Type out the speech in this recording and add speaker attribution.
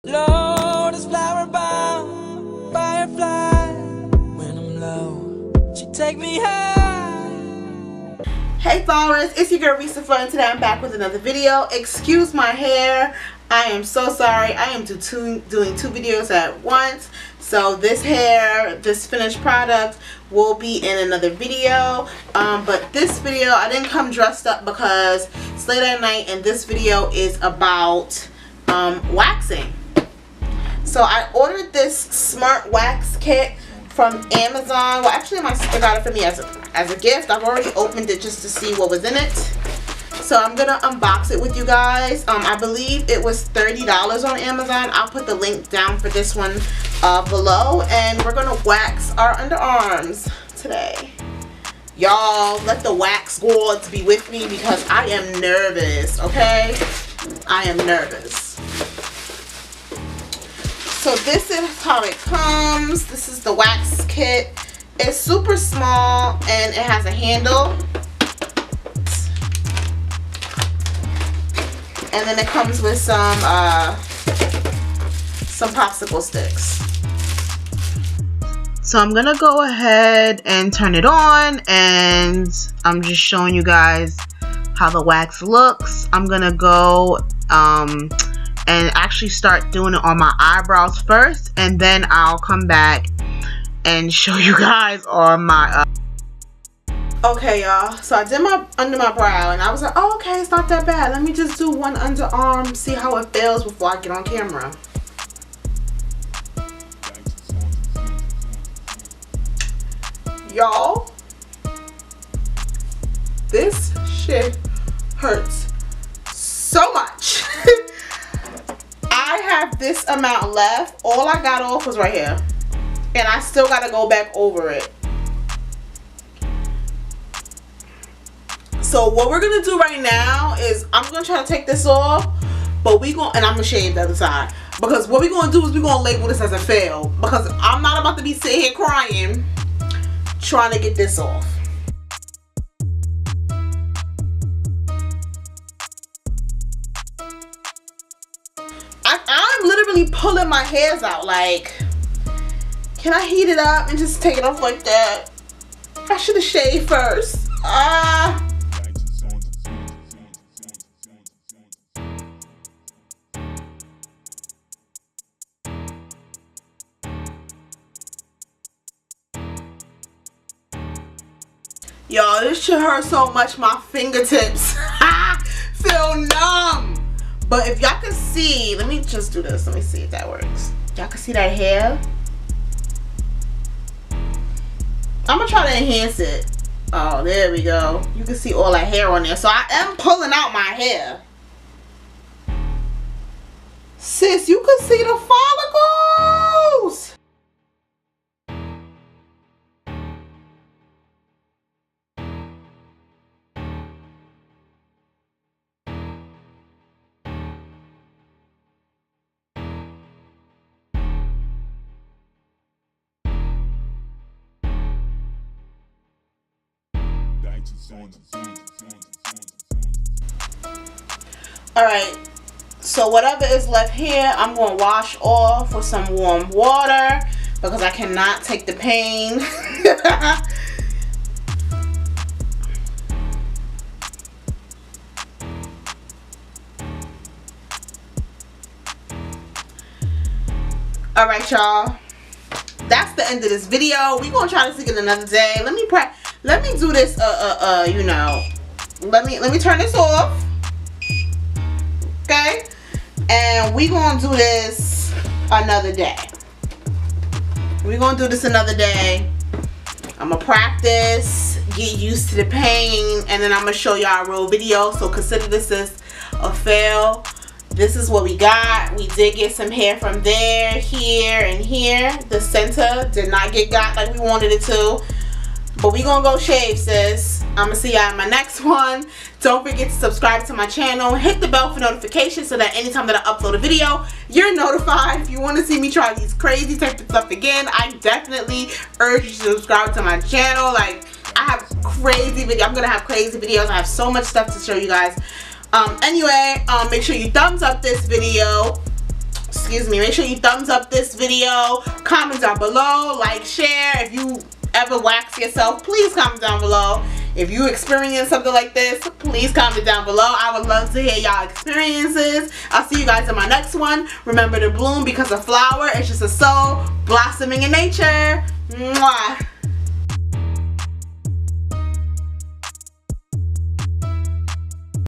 Speaker 1: Lord is flower bound, firefly. When I'm low, she take me high.
Speaker 2: Hey flowers, it's your girl Issa, and today I'm back with another video. Excuse my hair, I am so sorry. I am doing two videos at once. So this hair, this finished product will be in another video. But this video, I didn't come dressed up because it's late at night and this video is about waxing. So I ordered this Smart Wax Kit from Amazon. Well, actually my sister got it for me as a gift. I've already opened it just to see what was in it. So I'm gonna unbox it with you guys. I believe it was $30 on Amazon. I'll put the link down for this one below. And we're gonna wax our underarms today. Y'all, let the wax gods be with me because I am nervous, okay? I am nervous. So this is how it comes. This is the wax kit. It's super small and it has a handle. And then it comes with some popsicle sticks. So I'm gonna go ahead and turn it on, and I'm just showing you guys how the wax looks. I'm gonna go and actually start doing it on my eyebrows first, and then I'll come back and show you guys on my okay y'all, so I did my under my brow and I was like, oh, okay, it's not that bad. Let me just do one underarm, see how it feels before I get on camera. Y'all, this shit hurts so much. I have this amount left. All I got off was right here. And I still gotta go back over it. So what we're gonna do right now is I'm gonna try to take this off, but and I'm gonna shave the other side. Because what we're gonna do is we're gonna label this as a fail. Because I'm not about to be sitting here crying trying to get this off. I'm literally pulling my hairs out. Like, can I heat it up and just take it off like that? I should have shaved first. Y'all, this shit hurts so much my fingertips feel numb. But if y'all can see, let me just do this. Let me see if that works. Y'all can see that hair? I'm gonna try to enhance it. Oh, there we go. You can see all that hair on there. So I am pulling out my hair. Sis, you can see the follicles. Alright, so whatever is left here, I'm going to wash off with some warm water because I cannot take the pain. Alright y'all, that's the end of this video. We're going to try this again another day. Let me do this, you know, let me turn this off. Okay, and we're gonna do this another day. We're gonna do this another day. I'm gonna practice, get used to the pain, and then I'm gonna show y'all a real video. So consider this as a fail. This is what we got. We did get some hair from there, here, and here. The center did not get got like we wanted it to. But we gonna go shave, sis. I'm gonna see y'all in my next one. Don't forget to subscribe to my channel. Hit the bell for notifications so that anytime that I upload a video, you're notified. If you want to see me try these crazy type of stuff again, I definitely urge you to subscribe to my channel. Like, I have crazy videos. I'm gonna have crazy videos. I have so much stuff to show you guys. Anyway, make sure you thumbs up this video. excuse me, make sure you thumbs up this video, comment down below, like, share. If you ever wax yourself, please comment down below. If you experience something like this, please comment down below. I would love to hear y'all experiences. I'll see you guys in my next one. Remember to bloom because a flower is just a soul blossoming in nature. Mwah.